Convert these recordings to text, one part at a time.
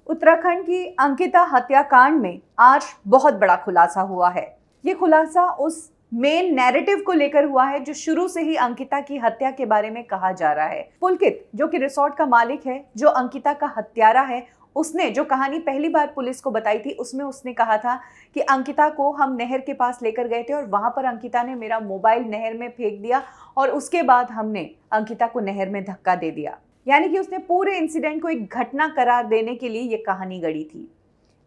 उत्तराखंड की अंकिता हत्याकांड में आज बहुत बड़ा खुलासा हुआ है। ये खुलासा उस मेन नैरेटिव को लेकर हुआ है जो शुरू से ही अंकिता की हत्या के बारे में कहा जा रहा है। पुलकित, जो कि रिसोर्ट का मालिक है, जो अंकिता का हत्यारा है, उसने जो कहानी पहली बार पुलिस को बताई थी, उसमें उसने कहा था कि अंकिता को हम नहर के पास लेकर गए थे और वहां पर अंकिता ने मेरा मोबाइल नहर में फेंक दिया और उसके बाद हमने अंकिता को नहर में धक्का दे दिया। यानी कि उसने पूरे इंसिडेंट को एक घटना करार देने के लिए ये कहानी गढ़ी थी।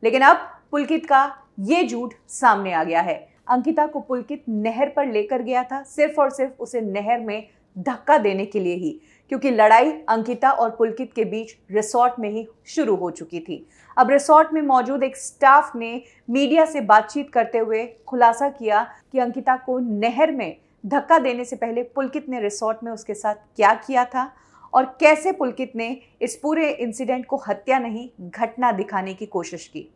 लेकिन अब पुलकित का ये झूठ सामने आ गया है। अंकिता को पुलकित नहर पर लेकर गया था सिर्फ और सिर्फ उसे नहर में धक्का देने के लिए ही, क्योंकि लड़ाई अंकिता और पुलकित के बीच रिसोर्ट में ही शुरू हो चुकी थी। अब रिसोर्ट में मौजूद एक स्टाफ ने मीडिया से बातचीत करते हुए खुलासा किया कि अंकिता को नहर में धक्का देने से पहले पुलकित ने रिसोर्ट में उसके साथ क्या किया था और कैसे पुलकित ने इस पूरे इंसिडेंट को हत्या नहीं, घटना दिखाने की कोशिश की।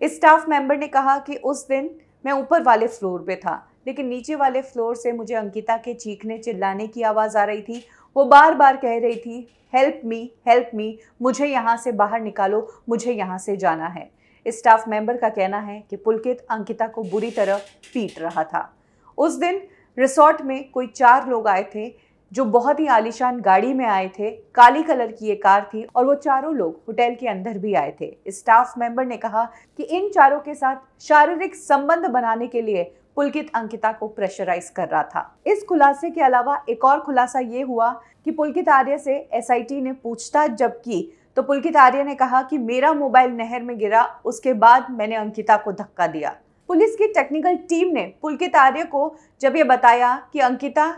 इस स्टाफ मेंबर ने कहा कि उस दिन मैं ऊपर वाले फ्लोर पे था, लेकिन नीचे वाले फ्लोर से मुझे अंकिता के चीखने चिल्लाने की आवाज़ आ रही थी। वो बार बार कह रही थी, हेल्प मी, मुझे यहाँ से बाहर निकालो, मुझे यहाँ से जाना है। इस स्टाफ मेंबर का कहना है कि पुलकित अंकिता को बुरी तरह पीट रहा था। उस दिन रिसोर्ट में कोई 4 लोग आए थे जो बहुत ही आलीशान गाड़ी में आए थे। काली कलर की ये कार थी और वो चारों लोग होटल के अंदर भी आए थे। स्टाफ मेंबर ने कहा कि इन चारों के साथ शारीरिक संबंध बनाने के लिए पुलकित अंकिता को प्रेशराइज कर रहा था। इस खुलासे के अलावा एक और खुलासा ये हुआ कि पुलकित आर्य से एसआईटी ने पूछताछ जब की तो पुलकित आर्य ने कहा कि मेरा मोबाइल नहर में गिरा, उसके बाद मैंने अंकिता को धक्का दिया। पुलिस की टेक्निकल टीम ने पुलकित आर्य को जब ये बताया कि अंकिता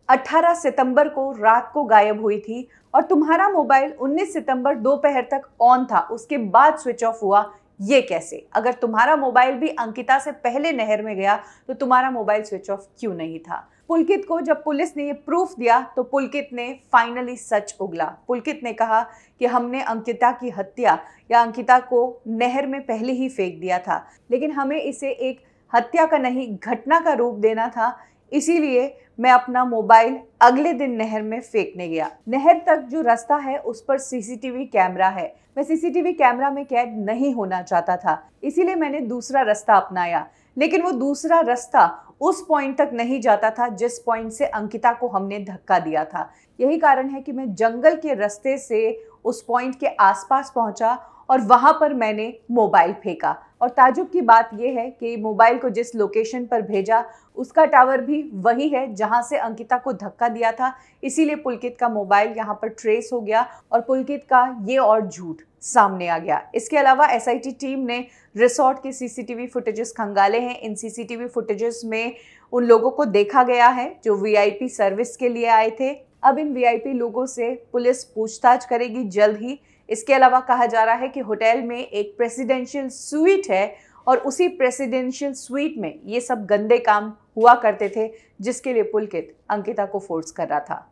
18 सितंबर को रात को गायब हुई थी और तुम्हारा मोबाइल 19 सितंबर दोपहर तक ऑन था, उसके बाद स्विच ऑफ हुआ, ये कैसे? अगर तुम्हारा मोबाइल भी अंकिता से पहले नहर में गया तो तुम्हारा मोबाइल स्विच ऑफ क्यों नहीं था? पुलकित को जब पुलिस ने ये प्रूफ दिया तो पुलकित ने फाइनली सच उगला। पुलकित ने कहा कि हमने अंकिता की हत्या या अंकिता को नहर में पहले ही फेंक दिया था, लेकिन हमें इसे एक हत्या का नहीं, घटना का रूप देना था, इसीलिए मैं अपना मोबाइल अगले दिन नहर में फेंकने गया। नहर तक जो रास्ता है उस पर सीसीटीवी कैमरा है। मैं सीसीटीवी कैमरा में कैद नहीं होना चाहता था, इसीलिए मैंने दूसरा रास्ता अपनाया। लेकिन वो दूसरा रास्ता उस पॉइंट तक नहीं जाता था जिस पॉइंट से अंकिता को हमने धक्का दिया था। यही कारण है कि मैं जंगल के रास्ते से उस पॉइंट के आसपास पहुंचा और वहां पर मैंने मोबाइल फेंका। और ताजुब की बात यह है कि मोबाइल को जिस लोकेशन पर भेजा उसका टावर भी वही है जहां से अंकिता को धक्का दिया था, इसीलिए पुलकित का मोबाइल यहां पर ट्रेस हो गया और पुलकित का ये और झूठ सामने आ गया। इसके अलावा एसआईटी टीम ने रिसोर्ट के सीसीटीवी फुटेजेस खंगाले हैं। इन सीसीटीवी फुटेजेस में उन लोगों को देखा गया है जो वीआईपी सर्विस के लिए आए थे। अब इन वीआईपी लोगों से पुलिस पूछताछ करेगी जल्द ही। इसके अलावा कहा जा रहा है कि होटल में एक प्रेसिडेंशियल स्वीट है और उसी प्रेसिडेंशियल स्वीट में ये सब गंदे काम हुआ करते थे जिसके लिए पुलकित अंकिता को फोर्स कर रहा था।